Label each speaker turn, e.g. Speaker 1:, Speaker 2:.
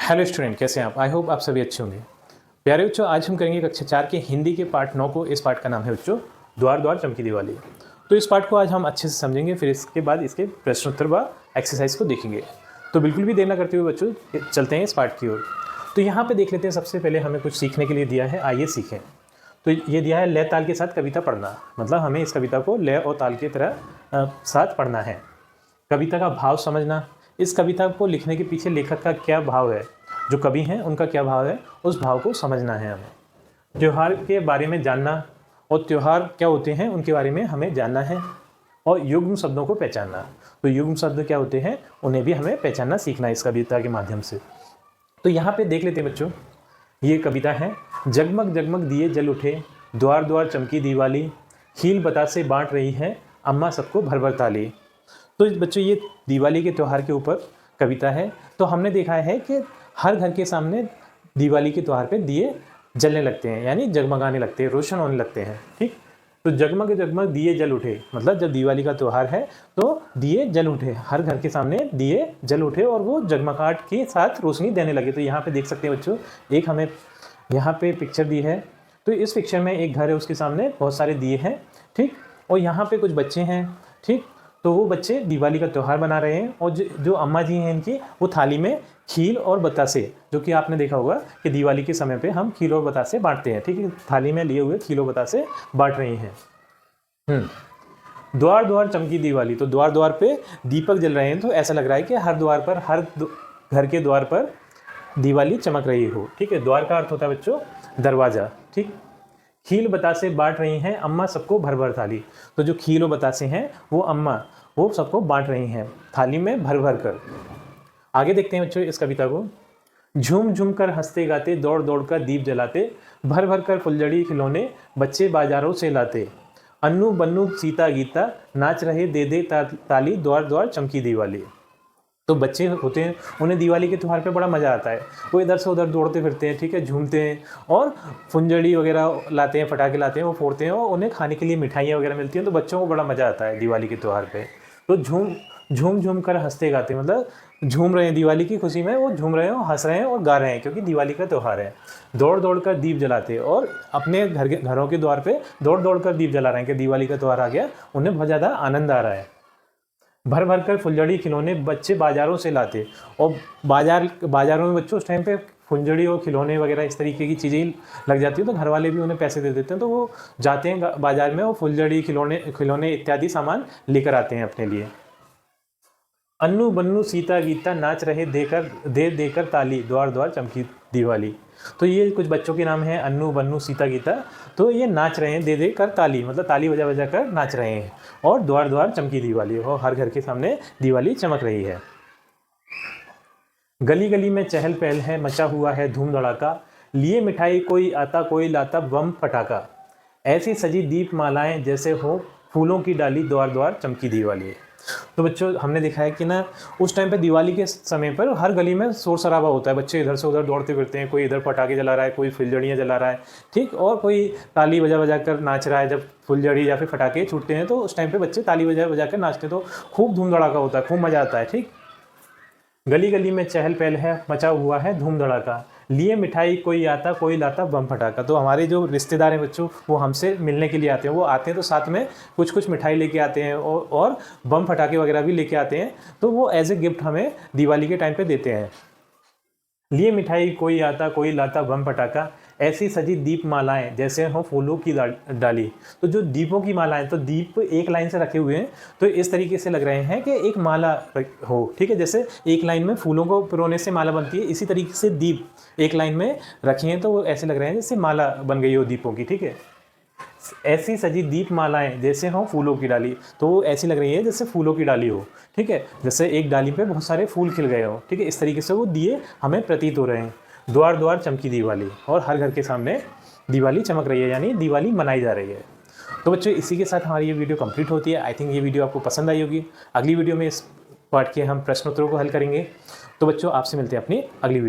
Speaker 1: Hello student, कैसे हैं आप? आई होप आप सभी अच्छे होंगे। प्यारे बच्चों, आज हम करेंगे कक्षा 4 के हिंदी के पार्ट 9 को। इस पार्ट का नाम है बच्चों द्वार द्वार चमकी दिवाली। तो इस पार्ट को आज हम अच्छे से समझेंगे, फिर इसके बाद इसके प्रश्नोत्तर व एक्सरसाइज को देखेंगे। तो बिल्कुल भी देर न करते हुए बच्चों चलते हैं इस पार्ट की ओर। तो यहाँ पे देख लेते हैं, सबसे पहले हमें कुछ सीखने के लिए दिया है, आइए सीखें। तो ये दिया है लय ताल के साथ कविता पढ़ना, मतलब हमें इस कविता को लय और ताल की तरह साथ पढ़ना है। कविता का भाव समझना, इस कविता को लिखने के पीछे लेखक का क्या भाव है, जो कवि हैं उनका क्या भाव है, उस भाव को समझना है हमें। त्यौहार के बारे में जानना और त्यौहार क्या होते हैं उनके बारे में हमें जानना है। और युग्म शब्दों को पहचानना, तो युग्म शब्द क्या होते हैं उन्हें भी हमें पहचानना सीखना है इस कविता के माध्यम से। तो यहाँ पे देख लेते हैं बच्चों, ये कविता है। जगमग जगमग दिए जल उठे, द्वार द्वार चमकी दिवाली, खील बतासे बांट रही है अम्मा सबको भर भर ताली। तो बच्चों ये दिवाली के त्यौहार के ऊपर कविता है। तो हमने देखा है कि हर घर के सामने दिवाली के त्यौहार पे दिए जलने लगते हैं, यानी जगमगाने लगते हैं, रोशन होने लगते हैं। ठीक, तो जगमग जगमग दिए जल उठे, मतलब जब दिवाली का त्यौहार है तो दिए जल उठे, हर घर के सामने दिए जल उठे और वो जगमगाहट के साथ रोशनी देने लगे। तो यहाँ पे देख सकते हैं बच्चों, एक हमें यहाँ पे पिक्चर दी है। तो इस पिक्चर में एक घर है, उसके सामने बहुत सारे दिए हैं। ठीक, और यहाँ पे कुछ बच्चे हैं। ठीक, तो वो बच्चे दिवाली का त्यौहार बना रहे हैं और जो अम्मा जी हैं इनकी, वो थाली में खील और बतासे, जो कि आपने देखा होगा कि दिवाली के समय पे हम खील और बतासे बांटते हैं। ठीक है, थाली में लिए हुए खील और बतासे बांट रही हैं। द्वार द्वार चमकी दिवाली, तो द्वार द्वार पे दीपक जल रहे हैं। तो ऐसा लग रहा है कि हर द्वार पर, हर घर के द्वार पर दिवाली चमक रही हो। ठीक है, द्वार का अर्थ होता है बच्चों दरवाज़ा। ठीक, खील बतासे बांट रही हैं अम्मा सबको भर भर थाली, तो जो खील और बतासे हैं वो अम्मा वो सबको बांट रही हैं थाली में भर भर कर। आगे देखते हैं बच्चों इस कविता को। झूम झूम कर हंसते गाते, दौड़ दौड़ कर दीप जलाते, भर भर कर फुलझड़ी खिलौने बच्चे बाजारों से लाते, अन्नू बन्नू सीता गीता, नाच रहे दे दे ताली, द्वार द्वार चमकी दिवाली। तो बच्चे होते हैं, उन्हें दिवाली के त्यौहार पे बड़ा मज़ा आता है। वो इधर से उधर दौड़ते फिरते हैं, ठीक है, झूमते हैं और फुलझड़ी वगैरह लाते हैं, पटाखे लाते हैं, वो फोड़ते हैं और उन्हें खाने के लिए मिठाइयाँ वगैरह मिलती हैं। तो बच्चों को बड़ा मज़ा आता है दिवाली के त्यौहार पे। तो झूम झूम कर हंसते गाते, मतलब झूम रहे हैं दिवाली की खुशी में, वो झूम रहे हैं और हंस रहे हैं और गा रहे हैं, क्योंकि दिवाली का त्यौहार है। दौड़ दौड़ कर दीप जलाते, और अपने घरों के द्वार पे दौड़ दौड़ कर दीप जला रहे हैं कि दिवाली का त्यौहार आ गया, उन्हें बहुत ज़्यादा आनंद आ रहा है। भर भर कर फुलझड़ी खिलौने बच्चे बाज़ारों से लाते, और बाज़ारों में बच्चों उस टाइम पे फुलझड़ी और खिलौने वगैरह इस तरीके की चीज़ें लग जाती हैं, तो घर वाले भी उन्हें पैसे दे देते हैं। तो वो जाते हैं बाज़ार में और फुलझड़ी खिलौने इत्यादि सामान लेकर आते हैं अपने लिए। अन्नू बन्नू सीता गीता, नाच रहे देकर ताली, द्वार द्वार चमकी दिवाली। तो ये कुछ बच्चों के नाम हैं, अन्नू बन्नू सीता गीता। तो ये नाच रहे हैं दे कर ताली, मतलब ताली बजा बजा कर नाच रहे हैं, और द्वार द्वार चमकी दिवाली, और हर घर के सामने दिवाली चमक रही है। गली गली में चहल पहल है, मचा हुआ है धूम धड़ाका, लिए मिठाई कोई आता कोई लाता बम फटाका, ऐसी सजी दीप मालाएं जैसे हो फूलों की डाली, द्वार द्वार चमकी दिवाली। तो बच्चों हमने देखा है कि ना, उस टाइम पे दिवाली के समय पर हर गली में शोर शराबा होता है, बच्चे इधर से उधर दौड़ते फिरते हैं, कोई इधर पटाखे जला रहा है, कोई फुलझड़ियाँ जला रहा है, ठीक, और कोई ताली बजा बजा कर नाच रहा है। जब फुलझड़ी या फिर पटाखे छूटते हैं तो उस टाइम पे बच्चे ताली बजा बजा कर नाचते हैं, तो खूब धूम धड़ाका होता है, खूब मज़ा आता है। ठीक, गली गली में चहल पहल है, मचा हुआ है धूम धड़ाका, लिए मिठाई कोई आता कोई लाता बम फटाका। तो हमारे जो रिश्तेदार हैं बच्चों, वो हमसे मिलने के लिए आते हैं, वो आते हैं तो साथ में कुछ कुछ मिठाई लेके आते हैं और बम फटाके वगैरह भी लेके आते हैं, तो वो एज ए गिफ्ट हमें दिवाली के टाइम पे देते हैं। लिए मिठाई कोई आता कोई लाता बम फटाका, ऐसी सजी दीप मालाएं जैसे हो फूलों की डाली। तो जो दीपों की मालाएं, तो दीप एक लाइन से रखे हुए हैं, तो इस तरीके से लग रहे हैं कि एक माला हो। ठीक है, जैसे एक लाइन में फूलों को पिरोने से माला बनती है, इसी तरीके से दीप एक लाइन में रखे हैं, तो वो ऐसे लग रहे हैं जैसे माला बन गई हो दीपों की। ठीक है, ऐसी सजी दीप मालाएं जैसे हो फूलों की डाली, तो वो ऐसी लग रही है जैसे फूलों की डाली हो। ठीक है, जैसे एक डाली पे बहुत सारे फूल खिल गए हो। ठीक है, इस तरीके से वो दिए हमें प्रतीत हो रहे हैं। द्वार द्वार चमकी दिवाली, और हर घर के सामने दिवाली चमक रही है, यानी दिवाली मनाई जा रही है। तो बच्चों इसी के साथ हमारी ये वीडियो कंप्लीट होती है। आई थिंक ये वीडियो आपको पसंद आई होगी। अगली वीडियो में इस पार्ट के हम प्रश्नोत्तरों को हल करेंगे। तो बच्चों आपसे मिलते हैं अपनी अगली वीडियो।